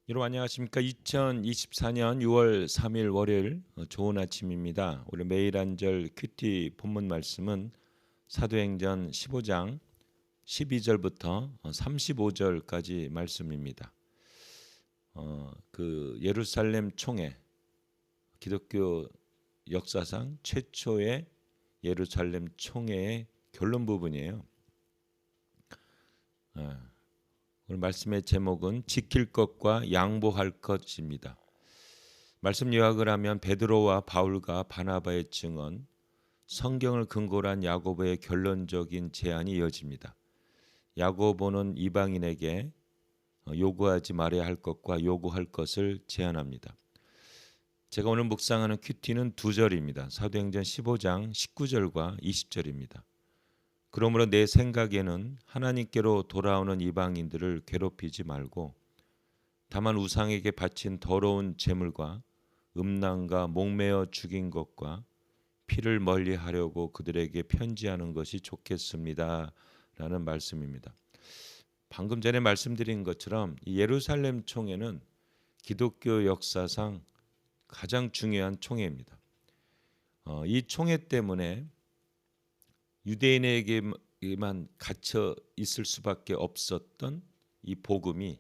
여러분 안녕하십니까? 2024년 6월 3일 월요일 좋은 아침입니다. 오늘 매일 한절 큐티 본문 말씀은 사도행전 15장 12절부터 35절까지 말씀입니다. 그 예루살렘 총회, 기독교 역사상 최초의 예루살렘 총회의 결론 부분이에요. 오늘 말씀의 제목은 지킬 것과 양보할 것입니다. 말씀 요약을 하면 베드로와 바울과 바나바의 증언, 성경을 근거로 한 야고보의 결론적인 제안이 이어집니다. 야고보는 이방인에게 요구하지 말아야 할 것과 요구할 것을 제안합니다. 제가 오늘 묵상하는 큐티는 두 절입니다. 사도행전 15장 19절과 20절입니다. 그러므로 내 생각에는 하나님께로 돌아오는 이방인들을 괴롭히지 말고 다만 우상에게 바친 더러운 제물과 음란과 목매어 죽인 것과 피를 멀리하려고 그들에게 편지하는 것이 좋겠습니다. 라는 말씀입니다. 방금 전에 말씀드린 것처럼 이 예루살렘 총회는 기독교 역사상 가장 중요한 총회입니다. 이 총회 때문에 유대인에게만 갇혀 있을 수밖에 없었던 이 복음이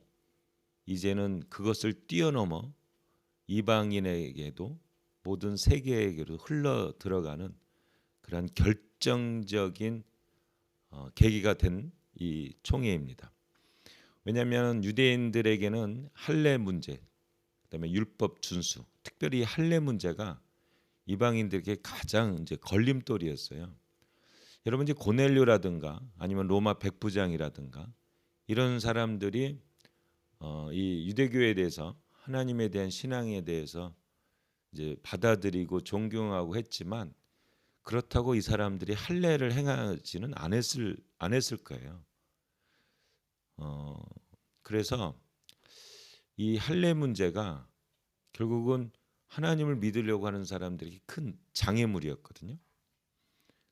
이제는 그것을 뛰어넘어 이방인에게도 모든 세계에게로 흘러 들어가는 그런 결정적인 계기가 된 이 총회입니다. 왜냐하면 유대인들에게는 할례 문제, 그다음에 율법 준수, 특별히 할례 문제가 이방인들에게 가장 이제 걸림돌이었어요. 여러분 이제 고넬료라든가 아니면 로마 백부장이라든가 이런 사람들이 이 유대교에 대해서 하나님에 대한 신앙에 대해서 이제 받아들이고 존경하고 했지만 그렇다고 이 사람들이 할례를 행하지는 안 했을 거예요. 그래서 이 할례 문제가 결국은 하나님을 믿으려고 하는 사람들에게 큰 장애물이었거든요.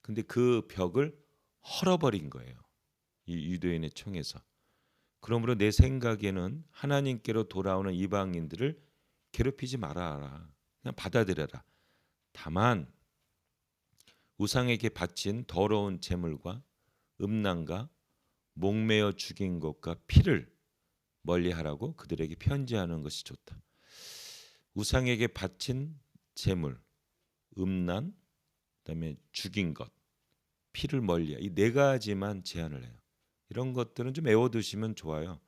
근데 그 벽을 헐어버린 거예요. 이 유대인의 총에서. 그러므로 내 생각에는 하나님께로 돌아오는 이방인들을 괴롭히지 말아라. 그냥 받아들여라. 다만 우상에게 바친 더러운 제물과 음란과 목매어 죽인 것과 피를 멀리하라고 그들에게 편지하는 것이 좋다. 우상에게 바친 제물, 음란, 그다음에 죽인 것, 피를 멀리하. 이 네 가지만 제안을 해요. 이런 것들은 좀 외워두시면 좋아요.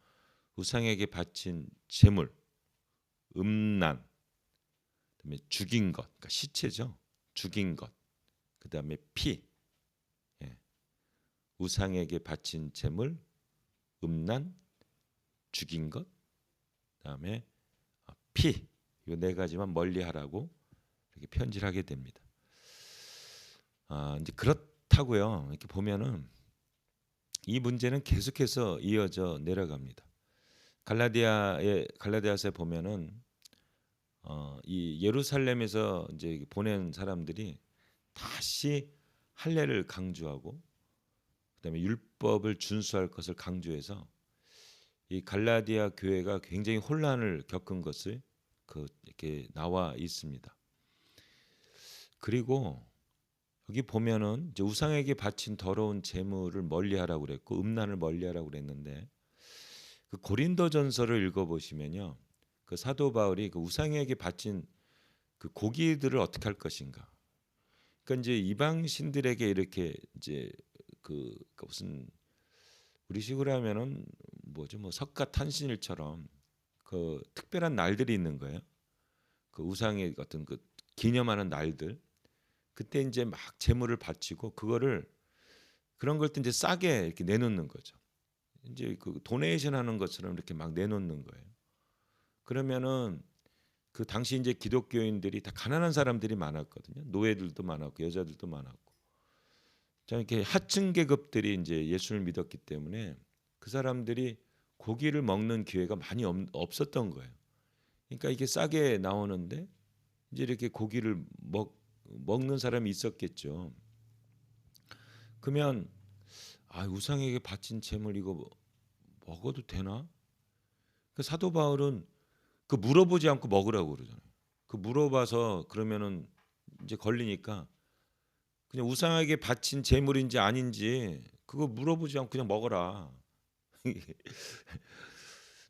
우상에게 바친 제물, 음란, 그다음에 죽인 것, 그러니까 시체죠. 죽인 것, 그다음에 피, 예. 우상에게 바친 제물, 음란, 죽인 것, 그다음에 피. 이 네 가지만 멀리하라고 이렇게 편지를 하게 됩니다. 이제 그렇다고요. 이렇게 보면은 이 문제는 계속해서 이어져 내려갑니다. 갈라디아서에 보면은 이 예루살렘에서 이제 보낸 사람들이 다시 할례를 강조하고 그다음에 율법을 준수할 것을 강조해서 이 갈라디아 교회가 굉장히 혼란을 겪은 것을 이렇게 나와 있습니다. 그리고 여기 보면은 이제 우상에게 바친 더러운 제물을 멀리하라고 그랬고 음란을 멀리하라고 그랬는데 그 고린도전서를 읽어보시면요, 그 사도 바울이 그 우상에게 바친 그 고기들을 어떻게 할 것인가. 그러니까 이제 이방 신들에게 이렇게 이제 그 무슨 우리식으로 하면은 뭐죠, 뭐 석가탄신일처럼 그 특별한 날들이 있는 거예요. 그 우상의 어떤 그 기념하는 날들. 그때 이제 막 제물을 바치고 그거를 그런 걸 때 이제 싸게 이렇게 내놓는 거죠. 이제 그 도네이션 하는 것처럼 이렇게 막 내놓는 거예요. 그러면은 그 당시 이제 기독교인들이 다 가난한 사람들이 많았거든요. 노예들도 많았고 여자들도 많았고. 자, 이렇게 하층 계급들이 이제 예수를 믿었기 때문에 그 사람들이 고기를 먹는 기회가 많이 없었던 거예요. 그러니까 이게 싸게 나오는데 이제 이렇게 고기를 먹는 사람이 있었겠죠. 그러면 우상에게 바친 제물 이거 먹어도 되나? 그 사도 바울은 그 물어보지 않고 먹으라고 그러잖아요. 그 물어봐서 그러면은 이제 걸리니까 그냥 우상에게 바친 제물인지 아닌지 그거 물어보지 않고 그냥 먹어라.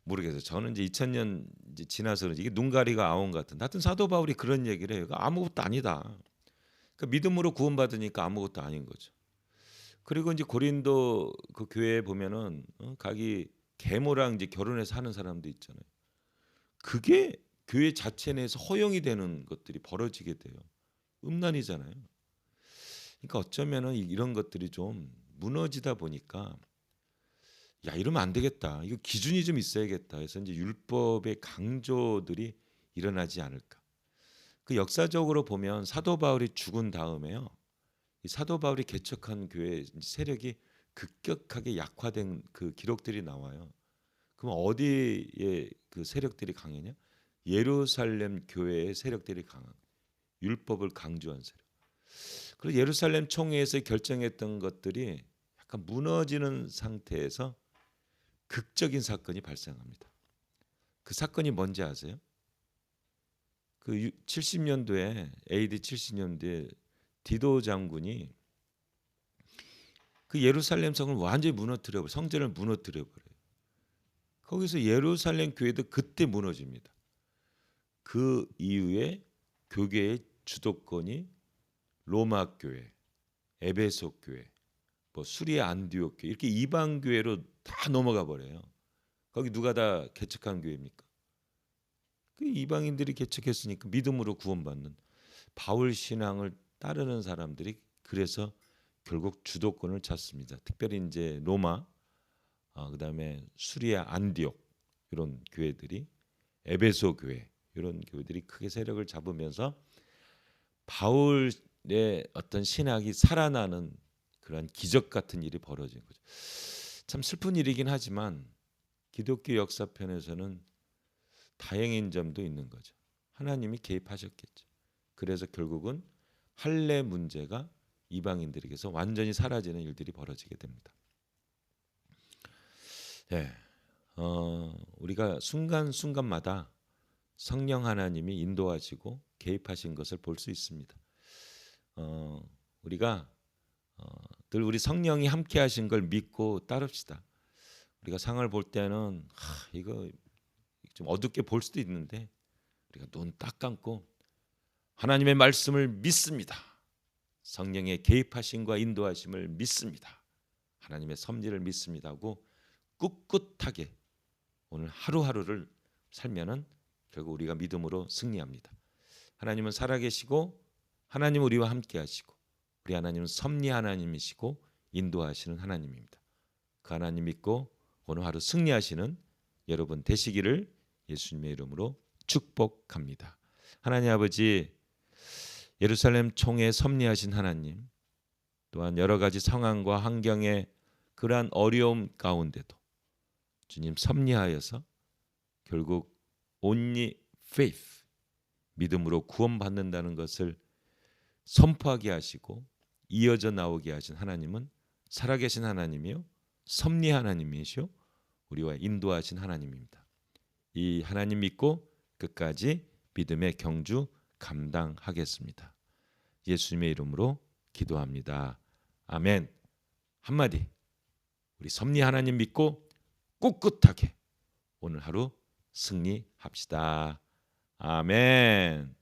모르겠어요. 저는 이제 2000년 이제 지나서 그런지 이게 눈가리가 아온 것 같은. 하여튼 사도 바울이 그런 얘기를 해요. 아무것도 아니다. 그러니까 믿음으로 구원받으니까 아무것도 아닌 거죠. 그리고 이제 고린도 그 교회에 보면은 가기 계모랑 이제 결혼해서 하는 사람도 있잖아요. 그게 교회 자체 내에서 허용이 되는 것들이 벌어지게 돼요. 음란이잖아요. 그러니까 어쩌면은 이런 것들이 좀 무너지다 보니까 야 이러면 안 되겠다. 이거 기준이 좀 있어야겠다. 그래서 이제 율법의 강조들이 일어나지 않을까. 그 역사적으로 보면 사도 바울이 죽은 다음에요. 이 사도 바울이 개척한 교회 세력이 급격하게 약화된 그 기록들이 나와요. 그럼 어디에 그 세력들이 강했냐? 예루살렘 교회의 세력들이 강한 율법을 강조한 세력. 그리고 예루살렘 총회에서 결정했던 것들이 약간 무너지는 상태에서 극적인 사건이 발생합니다. 그 사건이 뭔지 아세요? 그 70년도에 AD 70년도에 디도 장군이 그 예루살렘 성을 완전히 무너뜨려 버려 성전을 무너뜨려 버려요. 거기서 예루살렘 교회도 그때 무너집니다. 그 이후에 교계의 주도권이 로마 교회, 에베소 교회, 뭐 수리아 안디옥 교회 이렇게 이방 교회로 다 넘어가 버려요. 거기 누가 다 개척한 교회입니까? 그 이방인들이 개척했으니까 믿음으로 구원받는 바울 신앙을 따르는 사람들이 그래서 결국 주도권을 찾습니다. 특별히 이제 로마, 그다음에 수리아 안디옥 이런 교회들이 에베소 교회 이런 교회들이 크게 세력을 잡으면서 바울의 어떤 신학이 살아나는 그런 기적 같은 일이 벌어진 거죠. 참 슬픈 일이긴 하지만 기독교 역사편에서는 다행인 점도 있는 거죠. 하나님이 개입하셨겠죠. 그래서 결국은 할례 문제가 이방인들에게서 완전히 사라지는 일들이 벌어지게 됩니다. 네, 우리가 순간순간마다 성령 하나님이 인도하시고 개입하신 것을 볼 수 있습니다. 우리가 늘 우리 성령이 함께하신 걸 믿고 따릅시다. 우리가 상을 볼 때는 이거 좀 어둡게 볼 수도 있는데 우리가 눈 딱 감고 하나님의 말씀을 믿습니다. 성령의 개입하심과 인도하심을 믿습니다. 하나님의 섭리를 믿습니다 하고 꿋꿋하게 오늘 하루하루를 살면은 결국 우리가 믿음으로 승리합니다. 하나님은 살아계시고 하나님은 우리와 함께 하시고 우리 하나님은 섭리 하나님이시고 인도하시는 하나님입니다. 그 하나님 믿고 오늘 하루 승리하시는 여러분 되시기를 예수님의 이름으로 축복합니다. 하나님 아버지 예루살렘 총회 섭리하신 하나님 또한 여러 가지 상황과 환경의 그러한 어려움 가운데도 주님 섭리하여서 결국 only faith 믿음으로 구원받는다는 것을 선포하게 하시고 이어져 나오게 하신 하나님은 살아계신 하나님이요 섭리 하나님이시요 우리와 인도하신 하나님입니다. 이 하나님 믿고 끝까지 믿음의 경주 감당하겠습니다. 예수님의 이름으로 기도합니다. 아멘. 한마디 우리 섭리 하나님 믿고 꿋꿋하게 오늘 하루 승리합시다. 아멘.